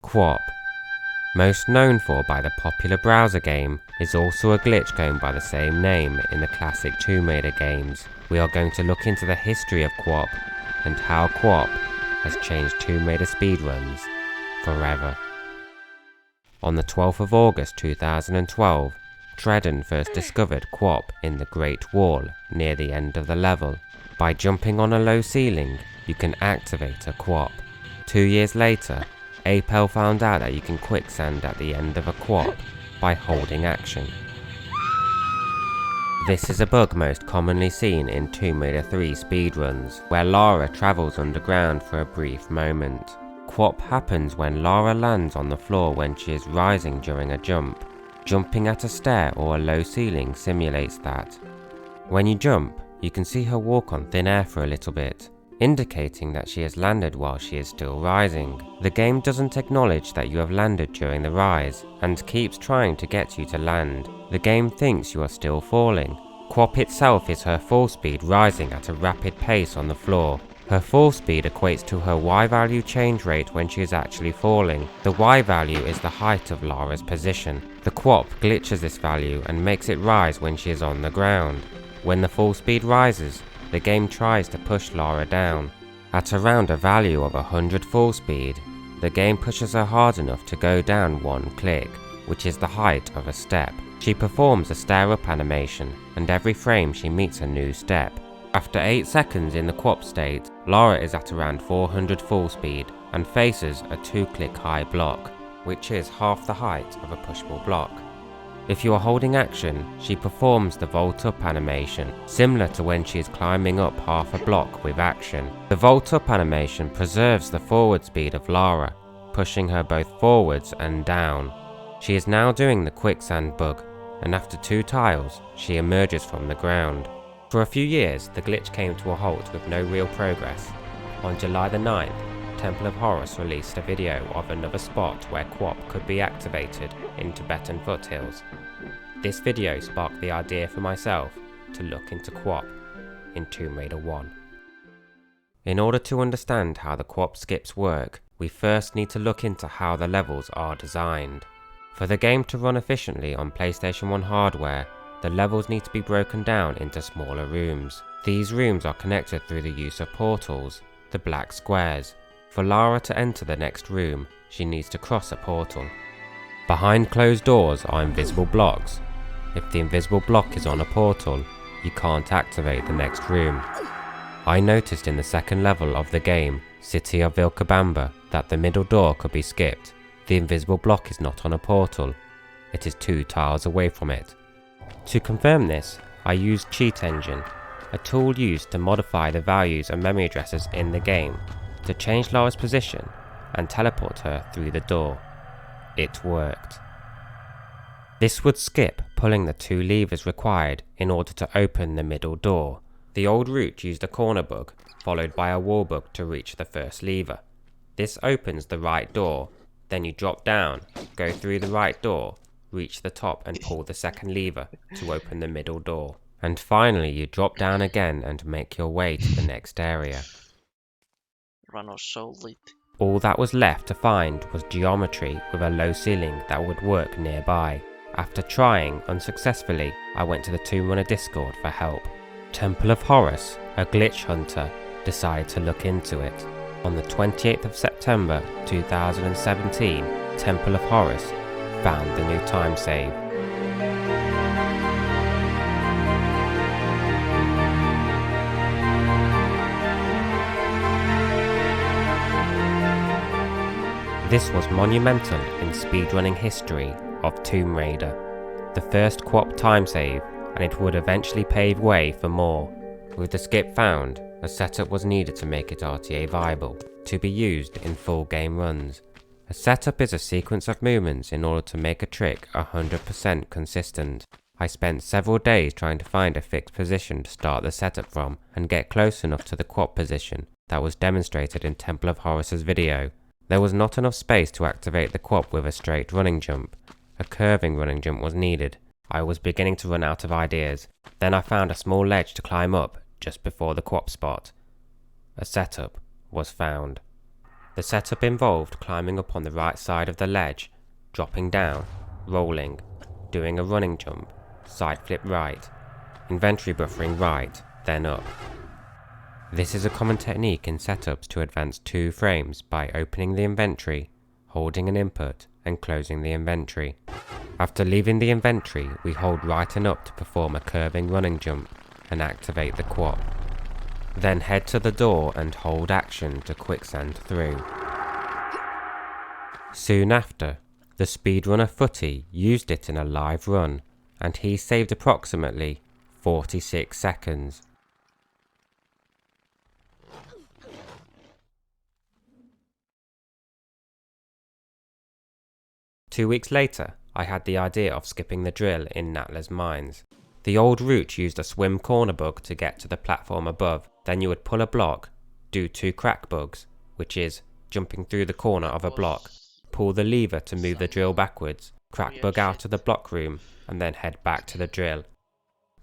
QWOP, most known for by the popular browser game, is also a glitch going by the same name in the classic Tomb Raider games. We are going to look into the history of QWOP and how QWOP has changed Tomb Raider speedruns forever. On the 12th of August 2012, Dredden first discovered QWOP in the Great Wall near the end of the level. By jumping on a low ceiling, you can activate a QWOP. 2 years later, Apel found out that you can quicksand at the end of a QWOP by holding action. This is a bug most commonly seen in Tomb Raider 3 speedruns, where Lara travels underground for a brief moment. QWOP happens when Lara lands on the floor when she is rising during a jump. Jumping at a stair or a low ceiling simulates that. When you jump, you can see her walk on thin air for a little bit, indicating that she has landed while she is still rising. The game doesn't acknowledge that you have landed during the rise, and keeps trying to get you to land. The game thinks you are still falling. QWOP itself is her fall speed rising at a rapid pace on the floor. Her fall speed equates to her Y value change rate when she is actually falling. The Y value is the height of Lara's position. The QWOP glitches this value and makes it rise when she is on the ground. When the fall speed rises, the game tries to push Lara down. At around a value of 100 fall speed, the game pushes her hard enough to go down one click, which is the height of a step. She performs a stair up animation, and every frame she meets a new step. After 8 seconds in the QWOP state, Lara is at around 400 full speed and faces a 2-click high block, which is half the height of a pushable block. If you are holding action, she performs the vault up animation, similar to when she is climbing up half a block with action. The vault up animation preserves the forward speed of Lara, pushing her both forwards and down. She is now doing the quicksand bug, and after 2 tiles, she emerges from the ground. For a few years, the glitch came to a halt with no real progress. On July the 9th, Temple of Horus released a video of another spot where QWOP could be activated in Tibetan foothills. This video sparked the idea for myself to look into QWOP in Tomb Raider 1. In order to understand how the QWOP skips work, we first need to look into how the levels are designed. For the game to run efficiently on PlayStation 1 hardware, the levels need to be broken down into smaller rooms. These rooms are connected through the use of portals, the black squares. For Lara to enter the next room, she needs to cross a portal. Behind closed doors are invisible blocks. If the invisible block is on a portal, you can't activate the next room. I noticed in the second level of the game, City of Vilcabamba, that the middle door could be skipped. The invisible block is not on a portal. It is 2 tiles away from it. To confirm this, I used Cheat Engine, a tool used to modify the values of memory addresses in the game, to change Lara's position and teleport her through the door. It worked. This would skip pulling the 2 levers required in order to open the middle door. The old route used a corner bug, followed by a wall bug to reach the first lever. This opens the right door, then you drop down, go through the right door, reach the top and pull the second lever to open the middle door. And finally you drop down again and make your way to the next area. All that was left to find was geometry with a low ceiling that would work nearby. After trying unsuccessfully, I went to the Tomb Runner Discord for help. Temple of Horus, a glitch hunter, decided to look into it. On the 28th of September 2017, Temple of Horus found the new time save. This was monumental in speedrunning history of Tomb Raider, the first QWOP time save, and it would eventually pave way for more. With the skip found, a setup was needed to make it RTA viable, to be used in full game runs. A setup is a sequence of movements in order to make a trick 100% consistent. I spent several days trying to find a fixed position to start the setup from, and get close enough to the QWOP position that was demonstrated in Temple of Horus's video. There was not enough space to activate the QWOP with a straight running jump. A curving running jump was needed. I was beginning to run out of ideas. Then I found a small ledge to climb up just before the QWOP spot. A setup was found. The setup involved climbing up on the right side of the ledge, dropping down, rolling, doing a running jump, side flip right, inventory buffering right, then up. This is a common technique in setups to advance 2 frames by opening the inventory, holding an input, and closing the inventory. After leaving the inventory, we hold right and up to perform a curving running jump and activate the QWOP. Then head to the door and hold action to quicksand through. Soon after, the speedrunner Footy used it in a live run, and he saved approximately 46 seconds. Two weeks later, I had the idea of skipping the drill in Natla's mines. The old route used a swim corner bug to get to the platform above, then you would pull a block, do 2 crack bugs, which is jumping through the corner of a block, pull the lever to move the drill backwards, crack bug out of the block room, and then head back to the drill.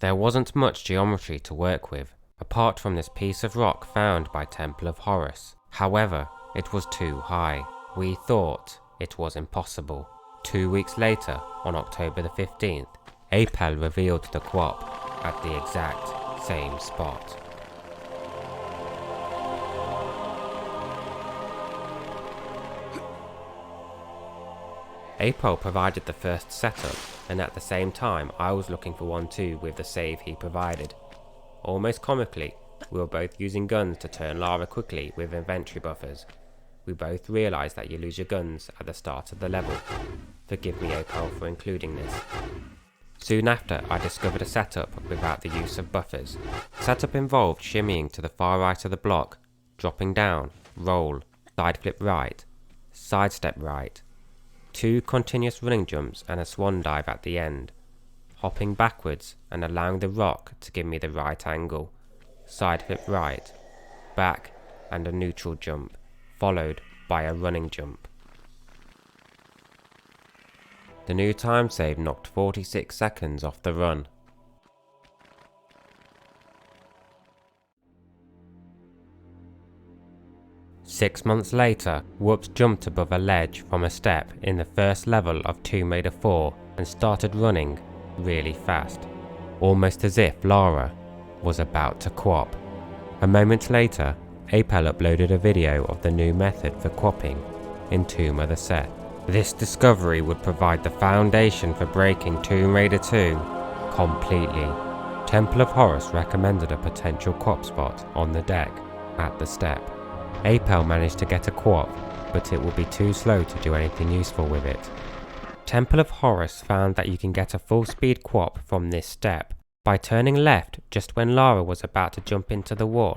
There wasn't much geometry to work with, apart from this piece of rock found by Temple of Horus. However, it was too high. We thought it was impossible. 2 weeks later, on October the 15th, Apel revealed the QWOP at the exact same spot. Apel provided the first setup, and at the same time I was looking for one too with the save he provided. Almost comically, we were both using guns to turn Lara quickly with inventory buffers. We both realised that you lose your guns at the start of the level. Forgive me Apel for including this. Soon after, I discovered a setup without the use of buffers. Setup involved shimmying to the far right of the block, dropping down, roll, side flip right, side step right, 2 continuous running jumps and a swan dive at the end, hopping backwards and allowing the rock to give me the right angle, side flip right, back and a neutral jump, followed by a running jump. The new time save knocked 46 seconds off the run. Six months later, Whoops jumped above a ledge from a step in the first level of Tomb Raider 4 and started running really fast, almost as if Lara was about to QWOP. A moment later, Apel uploaded a video of the new method for QWOPing in Tomb of the Set. This discovery would provide the foundation for breaking Tomb Raider 2 completely. Temple of Horus recommended a potential QWOP spot on the deck at the step. Apel managed to get a QWOP, but it would be too slow to do anything useful with it. Temple of Horus found that you can get a full speed QWOP from this step. By turning left just when Lara was about to jump into the wall,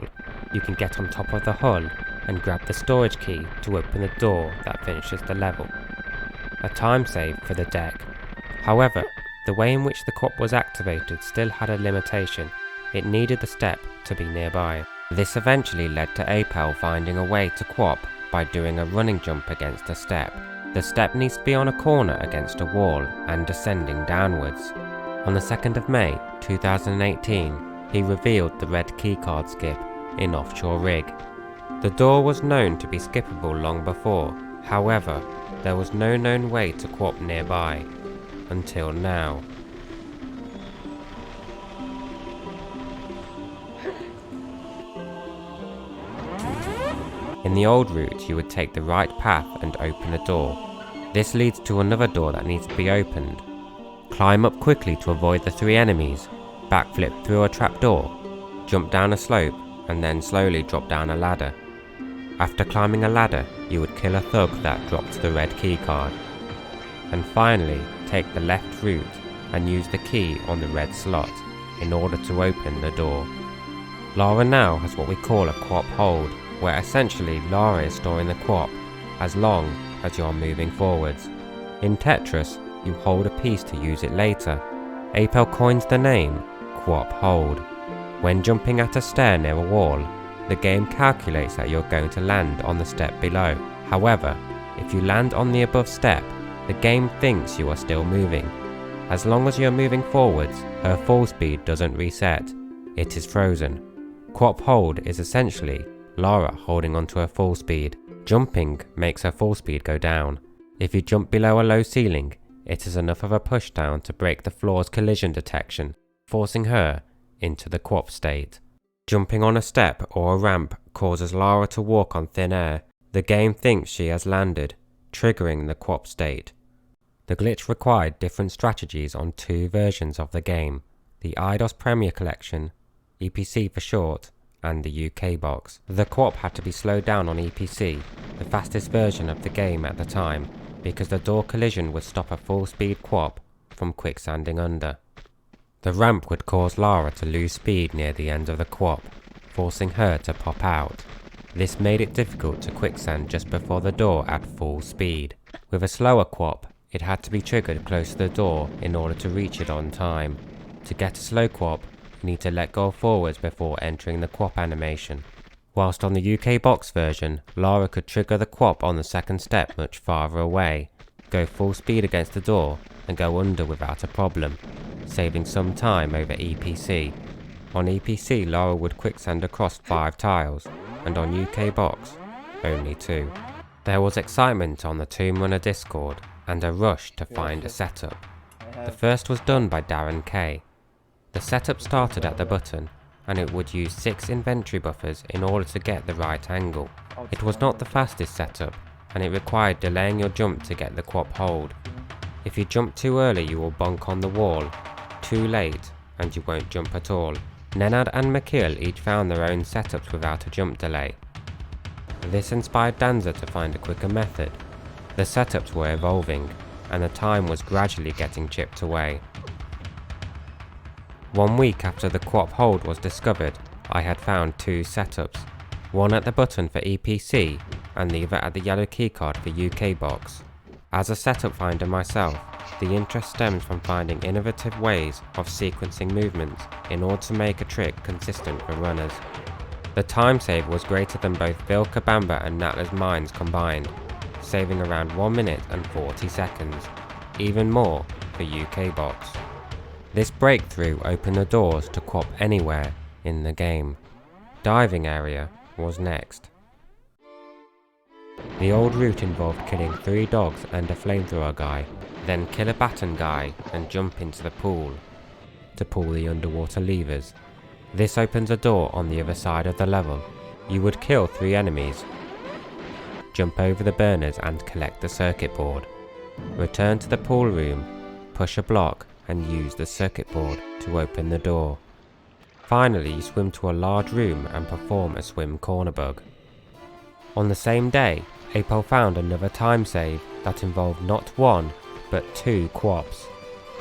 you can get on top of the hull and grab the storage key to open the door that finishes the level. A time save for the deck. However, the way in which the QWOP was activated still had a limitation. It needed the step to be nearby. This eventually led to Apel finding a way to QWOP by doing a running jump against a step. The step needs to be on a corner against a wall and descending downwards. On the 2nd of May 2018, he revealed the red keycard skip in Offshore Rig. The door was known to be skippable long before, however, there was no known way to QWOP nearby, until now. In the old route, you would take the right path and open a door. This leads to another door that needs to be opened. Climb up quickly to avoid the 3 enemies, backflip through a trapdoor, jump down a slope, and then slowly drop down a ladder. After climbing a ladder, you would kill a thug that dropped the red keycard. And finally, take the left route and use the key on the red slot in order to open the door. Lara now has what we call a QWOP hold, where essentially Lara is storing the QWOP as long as you're moving forwards. In Tetris, you hold a piece to use it later. Apel coins the name QWOP hold. When jumping at a stair near a wall, the game calculates that you're going to land on the step below. However, if you land on the above step, the game thinks you are still moving. As long as you're moving forwards, her fall speed doesn't reset. It is frozen. QWOP hold is essentially Lara holding onto her full speed. Jumping makes her fall speed go down. If you jump below a low ceiling, it is enough of a pushdown to break the floor's collision detection, forcing her into the QWOP state. Jumping on a step or a ramp causes Lara to walk on thin air. The game thinks she has landed, triggering the QWOP state. The glitch required different strategies on 2 versions of the game, the Eidos Premier Collection, EPC for short, and the UK box. The QWOP had to be slowed down on EPC, the fastest version of the game at the time, because the door collision would stop a full speed QWOP from quicksanding under. The ramp would cause Lara to lose speed near the end of the QWOP, forcing her to pop out. This made it difficult to quicksand just before the door at full speed. With a slower QWOP, it had to be triggered close to the door in order to reach it on time. To get a slow QWOP, you need to let go forwards before entering the QWOP animation. Whilst on the UK box version, Lara could trigger the QWOP on the second step much farther away, go full speed against the door, and go under without a problem, saving some time over EPC. On EPC, Lara would quicksand across 5 tiles, and on UK box, only 2. There was excitement on the Tomb Runner Discord, and a rush to find a setup. The first was done by Darren K. The setup started at the button, and it would use 6 inventory buffers in order to get the right angle. It was not the fastest setup, and it required delaying your jump to get the QWOP hold. If you jump too early, you will bonk on the wall, too late, and you won't jump at all. Nenad and Mikhail each found their own setups without a jump delay. This inspired Danza to find a quicker method. The setups were evolving, and the time was gradually getting chipped away. 1 week after the QWOP hold was discovered, I had found 2 setups, one at the button for EPC and the other at the yellow keycard for UK box. As a setup finder myself, the interest stems from finding innovative ways of sequencing movements in order to make a trick consistent for runners. The time save was greater than both Bill Kabamba and Natla's mines combined, saving around 1 minute and 40 seconds, even more for UK box. This breakthrough opened the doors to QWOP anywhere in the game. Diving area was next. The old route involved killing 3 dogs and a flamethrower guy, then kill a baton guy and jump into the pool to pull the underwater levers. This opens a door on the other side of the level. You would kill 3 enemies, jump over the burners and collect the circuit board. Return to the pool room, push a block and use the circuit board to open the door. Finally, you swim to a large room and perform a swim corner bug. On the same day, Apel found another time save that involved not 1 but 2 QWOPs.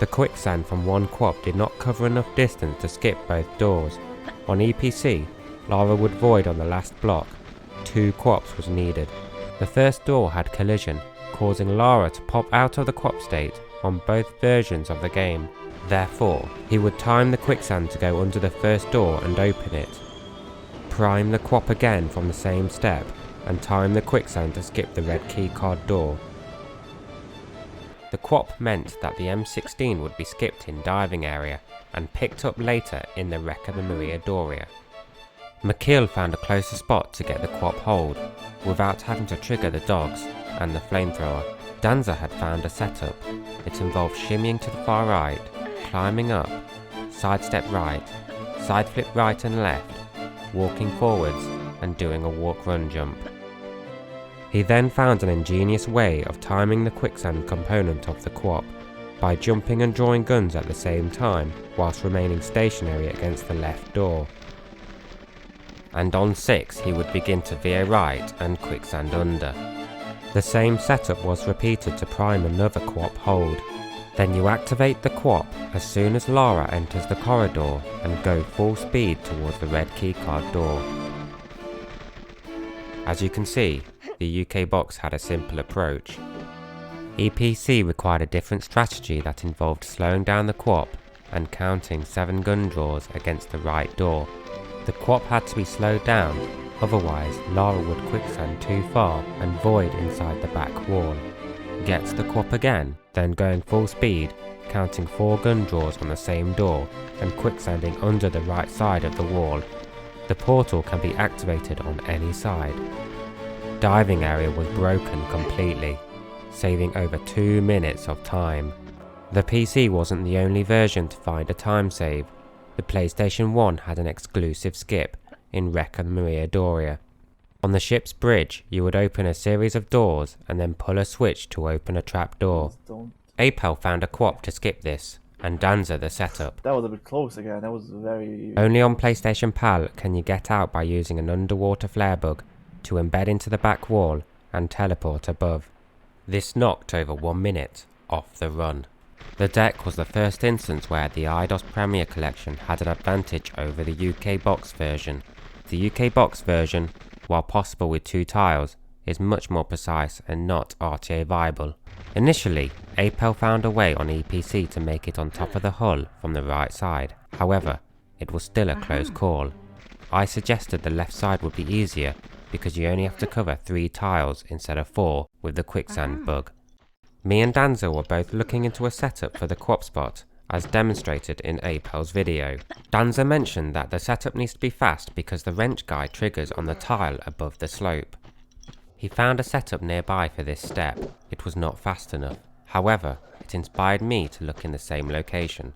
The quicksand from 1 QWOP did not cover enough distance to skip both doors. On EPC, Lara would void on the last block. 2 QWOPs was needed. The first door had collision, causing Lara to pop out of the QWOP state on both versions of the game. Therefore, he would time the quicksand to go under the first door and open it, prime the QWOP again from the same step, and time the quicksand to skip the red keycard door. The QWOP meant that the M16 would be skipped in diving area and picked up later in the wreck of the Maria Doria. Mikhail found a closer spot to get the QWOP hold, without having to trigger the dogs and the flamethrower. Danza had found a setup. It involved shimmying to the far right, climbing up, sidestep right, side flip right and left, walking forwards and doing a walk-run jump. He then found an ingenious way of timing the quicksand component of the QWOP by jumping and drawing guns at the same time whilst remaining stationary against the left door. And on 6 he would begin to veer right and quicksand under. The same setup was repeated to prime another QWOP hold. Then you activate the QWOP as soon as Lara enters the corridor and go full speed towards the red keycard door. As you can see, the UK box had a simple approach. EPC required a different strategy that involved slowing down the QWOP and counting 7 gun draws against the right door. The QWOP had to be slowed down, otherwise Lara would quicksand too far and void inside the back wall. Get the QWOP again, then going full speed, counting 4 gun draws on the same door and quicksanding under the right side of the wall. The portal can be activated on any side. diving area was broken completely, saving over 2 minutes of time. The PC wasn't the only version to find a time save. The PlayStation 1 had an exclusive skip in Wreck on Maria Doria. On the ship's bridge, you would open a series of doors and then pull a switch to open a trap door. Apel found a QWOP to skip this, and Danza the setup. That was a bit close again, that was very... Only on PlayStation PAL can you get out by using an underwater flare bug to embed into the back wall and teleport above. This knocked over 1 minute off the run. The deck was the first instance where the Eidos Premier Collection had an advantage over the UK box version. The UK box version, while possible with 2 tiles, is much more precise and not RTA viable. Initially, Apel found a way on EPC to make it on top of the hull from the right side. However, it was still a close call. I suggested the left side would be easier because you only have to cover 3 tiles instead of 4 with the quicksand bug. Me and Danza were both looking into a setup for the QWOP spot, as demonstrated in Apel's video. Danza mentioned that the setup needs to be fast because the wrench guy triggers on the tile above the slope. He found a setup nearby for this step. It was not fast enough. However, it inspired me to look in the same location.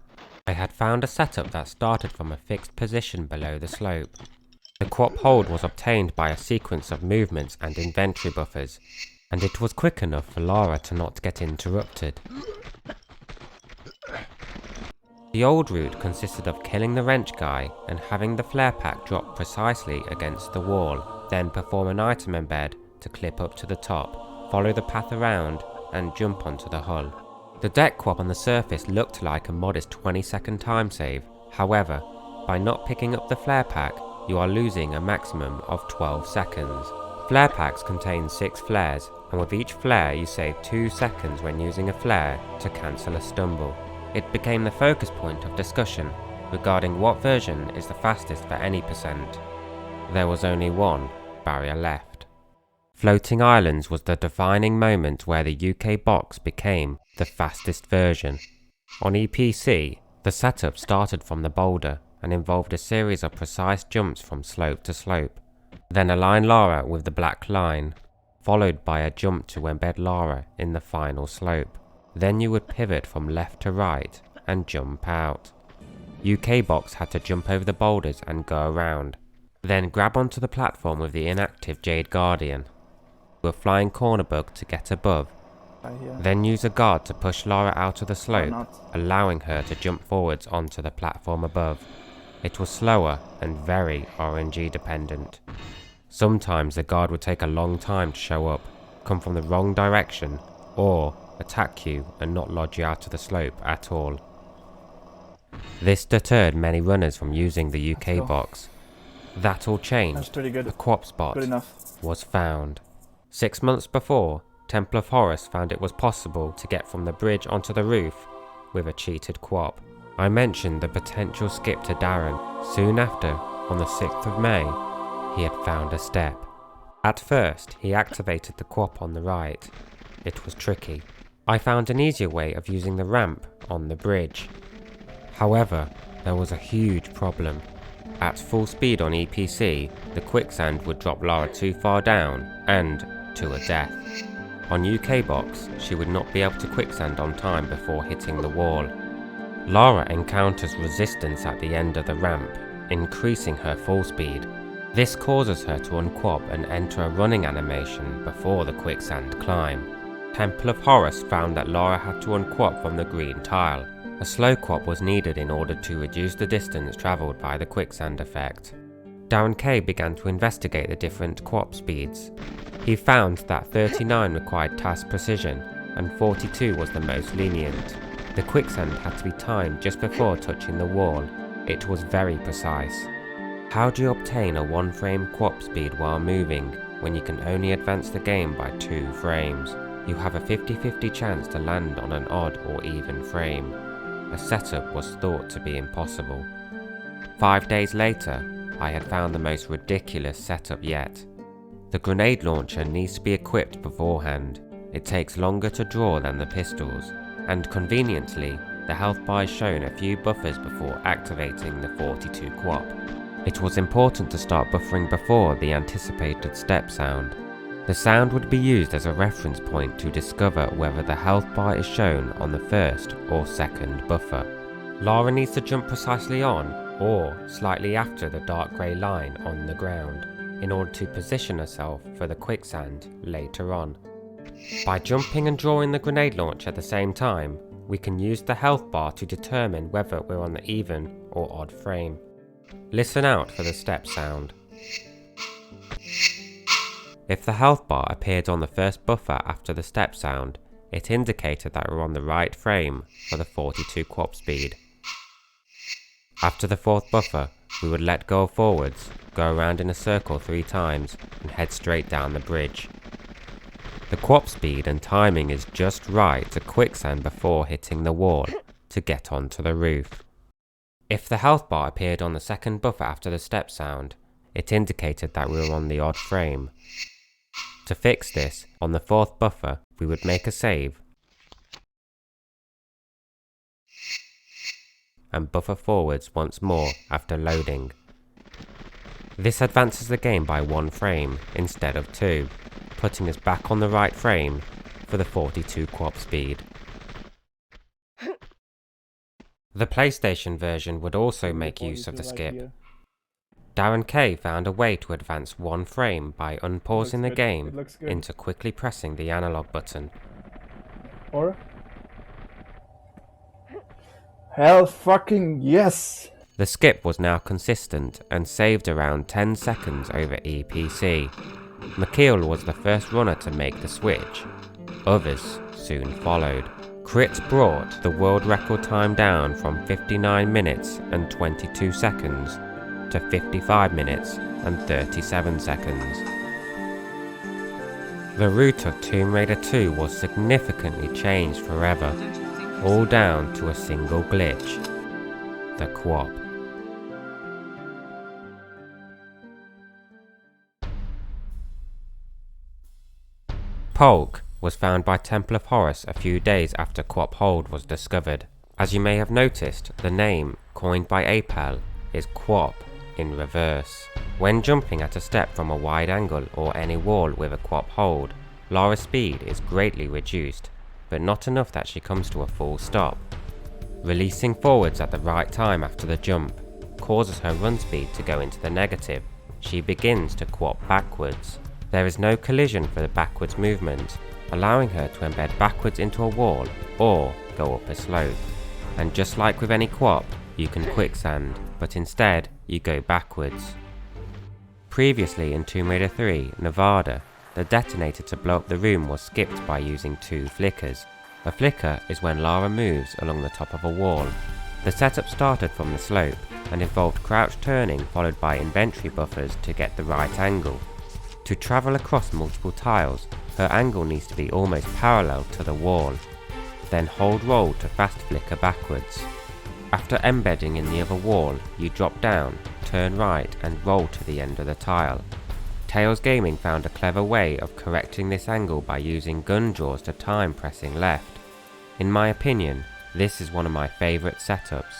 I had found a setup that started from a fixed position below the slope. The QWOP hold was obtained by a sequence of movements and inventory buffers, and it was quick enough for Lara to not get interrupted. The old route consisted of killing the wrench guy and having the flare pack drop precisely against the wall, then perform an item embed to clip up to the top, follow the path around and jump onto the hull. The deck QWOP on the surface looked like a modest 20-second time save. However, by not picking up the flare pack, you are losing a maximum of 12 seconds. Flare packs contain 6 flares, and with each flare you save 2 seconds when using a flare to cancel a stumble. It became the focus point of discussion regarding what version is the fastest for any percent. There was only one barrier left. Floating Islands was the defining moment where the UK box became the fastest version. On EPC, the setup started from the boulder and involved a series of precise jumps from slope to slope. Then align Lara with the black line, followed by a jump to embed Lara in the final slope. Then you would pivot from left to right and jump out. UK box had to jump over the boulders and go around. Then grab onto the platform with the inactive Jade Guardian. Do a flying corner bug to get above. Then use a guard to push Lara out of the slope, allowing her to jump forwards onto the platform above. It was slower and very RNG dependent. Sometimes the guard would take a long time to show up, come from the wrong direction, or attack you and not lodge you out of the slope at all. This deterred many runners from using the UK box. That all changed. A QWOP spot was found. 6 months before, Temple of Horus found it was possible to get from the bridge onto the roof with a cheated QWOP. I mentioned the potential skip to Darren. Soon after, on the 6th of May, he had found a step. At first, he activated the QWOP on the right. It was tricky. I found an easier way of using the ramp on the bridge. However, there was a huge problem. At full speed on EPC, the quicksand would drop Lara too far down and to a death. On UK box, she would not be able to quicksand on time before hitting the wall. Lara encounters resistance at the end of the ramp, increasing her fall speed. This causes her to unQWOP and enter a running animation before the quicksand climb. Temple of Horus found that Lara had to unQWOP from the green tile. A slow QWOP was needed in order to reduce the distance travelled by the quicksand effect. Darren K began to investigate the different QWOP speeds. He found that 39 required task precision and 42 was the most lenient. The quicksand had to be timed just before touching the wall. It was very precise. How do you obtain a 1-frame QWOP speed while moving when you can only advance the game by 2 frames? You have a 50-50 chance to land on an odd or even frame. A setup was thought to be impossible. 5 days later, I had found the most ridiculous setup yet. The grenade launcher needs to be equipped beforehand. It takes longer to draw than the pistols, and conveniently, the health bar is shown a few buffers before activating the 42 QWOP. It was important to start buffering before the anticipated step sound. The sound would be used as a reference point to discover whether the health bar is shown on the first or second buffer. Lara needs to jump precisely on or slightly after the dark grey line on the ground in order to position herself for the quicksand later on. By jumping and drawing the grenade launch at the same time, we can use the health bar to determine whether we're on the even or odd frame. Listen out for the step sound. If the health bar appeared on the first buffer after the step sound, it indicated that we're on the right frame for the 42 QWOP speed. After the fourth buffer, we would let go of forwards, go around in a circle 3 times, and head straight down the bridge. The QWOP speed and timing is just right to quicksand before hitting the wall to get onto the roof. If the health bar appeared on the second buffer after the step sound, it indicated that we were on the odd frame. To fix this, on the fourth buffer, we would make a save and buffer forwards once more after loading. This advances the game by 1 frame instead of 2, putting us back on the right frame for the 42 QWOP speed. The PlayStation version would also make use of the skip. Darren K found a way to advance 1 frame by unpausing the game into quickly pressing the analog button. Or? Hell fucking yes! The skip was now consistent and saved around 10 seconds over EPC. McKeel was the first runner to make the switch. Others soon followed. Crit brought the world record time down from 59 minutes and 22 seconds to 55 minutes and 37 seconds. The route of Tomb Raider 2 was significantly changed forever, all down to a single glitch, the QWOP. Polk was found by Temple of Horus a few days after QWOP hold was discovered. As you may have noticed, the name, coined by Apel, is QWOP in reverse. When jumping at a step from a wide angle or any wall with a QWOP hold, Lara's speed is greatly reduced, but not enough that she comes to a full stop. Releasing forwards at the right time after the jump causes her run speed to go into the negative. She begins to QWOP backwards. There is no collision for the backwards movement, allowing her to embed backwards into a wall or go up a slope. And just like with any QWOP, you can quicksand, but instead you go backwards. Previously in Tomb Raider 3, Nevada, the detonator to blow up the room was skipped by using 2 flickers. A flicker is when Lara moves along the top of a wall. The setup started from the slope and involved crouch turning followed by inventory buffers to get the right angle. To travel across multiple tiles, her angle needs to be almost parallel to the wall. Then hold roll to fast flicker backwards. After embedding in the other wall, you drop down, turn right and roll to the end of the tile. Tails Gaming found a clever way of correcting this angle by using gun draws to time pressing left. In my opinion, this is one of my favourite setups.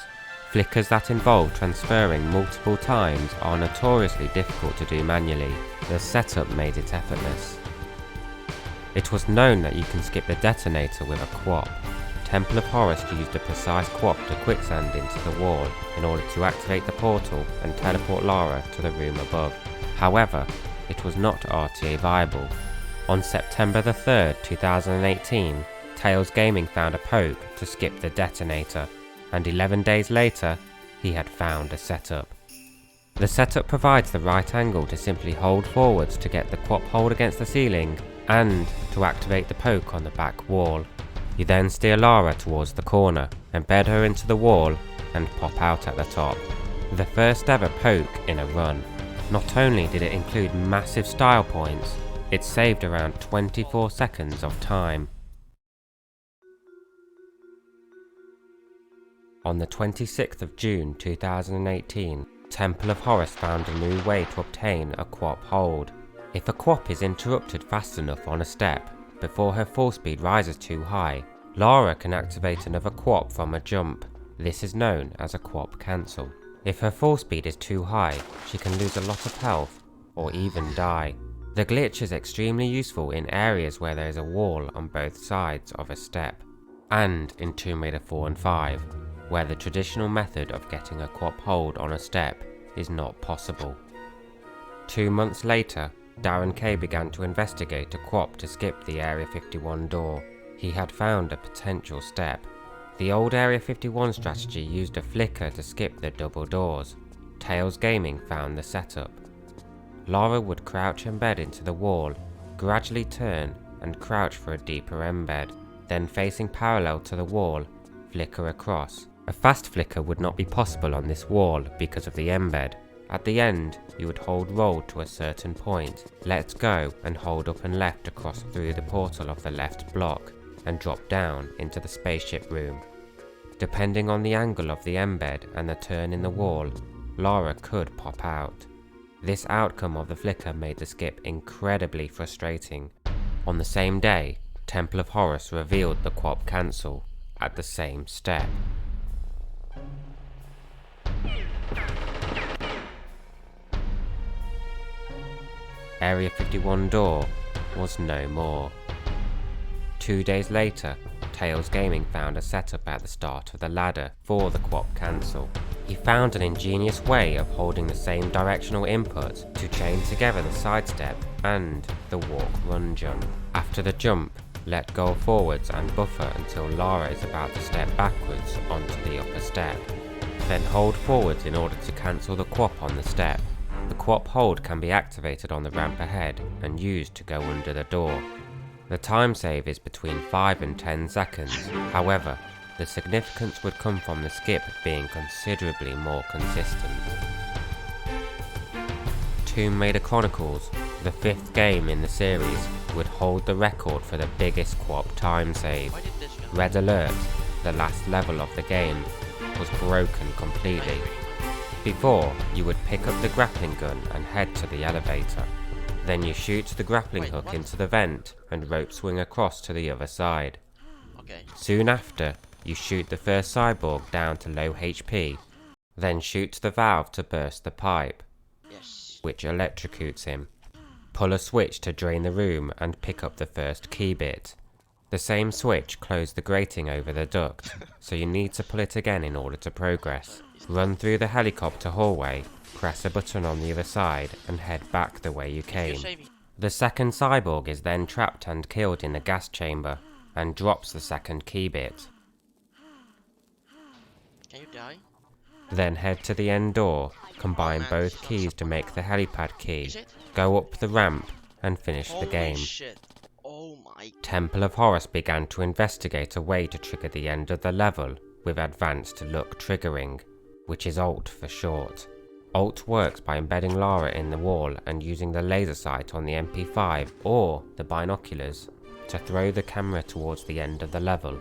Flickers that involve transferring multiple times are notoriously difficult to do manually. The setup made it effortless. It was known that you can skip the detonator with a QWOP. Temple of Horus used a precise QWOP to quicksand into the wall in order to activate the portal and teleport Lara to the room above. However, it was not RTA viable. On September the 3rd, 2018, Tails Gaming found a poke to skip the detonator, and 11 days later, he had found a setup. The setup provides the right angle to simply hold forwards to get the QWOP hold against the ceiling and to activate the poke on the back wall. You then steer Lara towards the corner, embed her into the wall and pop out at the top. The first ever poke in a run. Not only did it include massive style points, it saved around 24 seconds of time. On the 26th of June 2018, Temple of Horus found a new way to obtain a QWOP hold. If a QWOP is interrupted fast enough on a step before her full speed rises too high, Lara can activate another QWOP from a jump. This is known as a QWOP cancel. If her full speed is too high, she can lose a lot of health or even die. The glitch is extremely useful in areas where there is a wall on both sides of a step, and in Tomb Raider 4 and 5, where the traditional method of getting a QWOP hold on a step is not possible. 2 months later, Darren Kay began to investigate a QWOP to skip the Area 51 door. He had found a potential step. The old Area 51 strategy used a flicker to skip the double doors. Tails Gaming found the setup. Lara would crouch embed into the wall, gradually turn and crouch for a deeper embed, then facing parallel to the wall, flicker across. A fast flicker would not be possible on this wall because of the embed. At the end, you would hold roll to a certain point, let go and hold up and left across through the portal of the left block, and drop down into the spaceship room. Depending on the angle of the embed and the turn in the wall, Lara could pop out. This outcome of the flicker made the skip incredibly frustrating. On the same day, Temple of Horus revealed the QWOP cancel at the same step. Area 51 door was no more. 2 days later, Tails Gaming found a setup at the start of the ladder for the QWOP cancel. He found an ingenious way of holding the same directional input to chain together the sidestep and the walk-run jump. After the jump, let go forwards and buffer until Lara is about to step backwards onto the upper step. Then hold forwards in order to cancel the QWOP on the step. The QWOP hold can be activated on the ramp ahead and used to go under the door. The time save is between 5 and 10 seconds, however, the significance would come from the skip being considerably more consistent. Tomb Raider Chronicles, the 5th game in the series, would hold the record for the biggest QWOP time save. Red Alert, the last level of the game, was broken completely. Before, you would pick up the grappling gun and head to the elevator. Then you shoot the grappling hook into the vent and rope swing across to the other side. Soon after, you shoot the first cyborg down to low HP, then shoot the valve to burst the pipe, which electrocutes him. Pull a switch to drain the room and pick up the first key bit. The same switch closed the grating over the duct, so you need to pull it again in order to progress. Run through the helicopter hallway, press a button on the other side and head back the way you came. The second cyborg is then trapped and killed in the gas chamber and drops the second key bit. Can you die? Then head to the end door, combine both keys to make the helipad key, go up the ramp and finish the game. Oh my. Temple of Horus began to investigate a way to trigger the end of the level with advanced look triggering, which is Alt for short. Alt works by embedding Lara in the wall and using the laser sight on the MP5 or the binoculars to throw the camera towards the end of the level.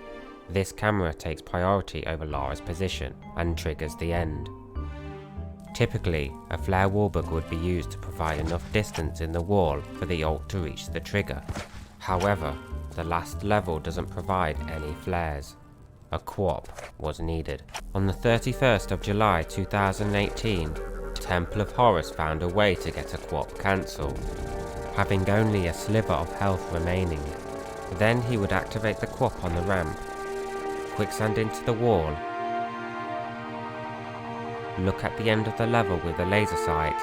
This camera takes priority over Lara's position and triggers the end. Typically, a flare wallbug would be used to provide enough distance in the wall for the Alt to reach the trigger. However, the last level doesn't provide any flares. A QWOP was needed. On the 31st of July 2018, Temple of Horus found a way to get a QWOP cancel, having only a sliver of health remaining. Then he would activate the QWOP on the ramp, quicksand into the wall, look at the end of the level with the laser sight,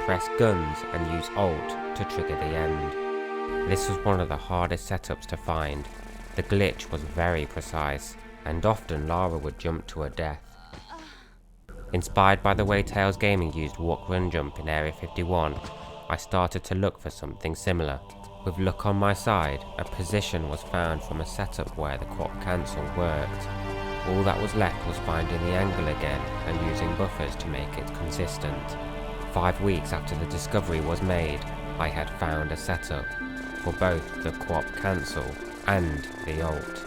press guns and use Alt to trigger the end. This was one of the hardest setups to find. The glitch was very precise, and often Lara would jump to her death. Inspired by the way Tails Gaming used walk run jump in Area 51, I started to look for something similar. With luck on my side, a position was found from a setup where the QWOP cancel worked. All that was left was finding the angle again and using buffers to make it consistent. 5 weeks after the discovery was made, I had found a setup for both the QWOP cancel and the Alt.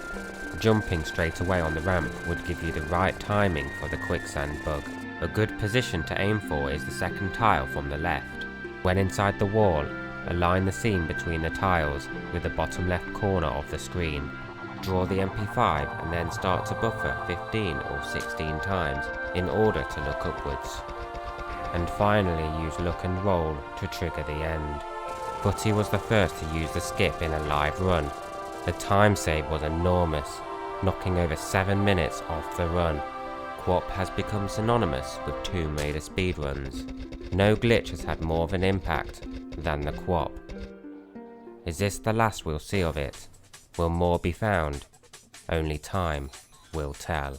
Jumping straight away on the ramp would give you the right timing for the quicksand bug. A good position to aim for is the second tile from the left. When inside the wall, align the seam between the tiles with the bottom left corner of the screen. Draw the MP5 and then start to buffer 15 or 16 times in order to look upwards. And finally use look and roll to trigger the end. but he was the first to use the skip in a live run. The time save was enormous, knocking over 7 minutes off the run. QWOP has become synonymous with Tomb Raider speedruns. No glitch has had more of an impact than the QWOP. Is this the last we'll see of it? Will more be found? Only time will tell.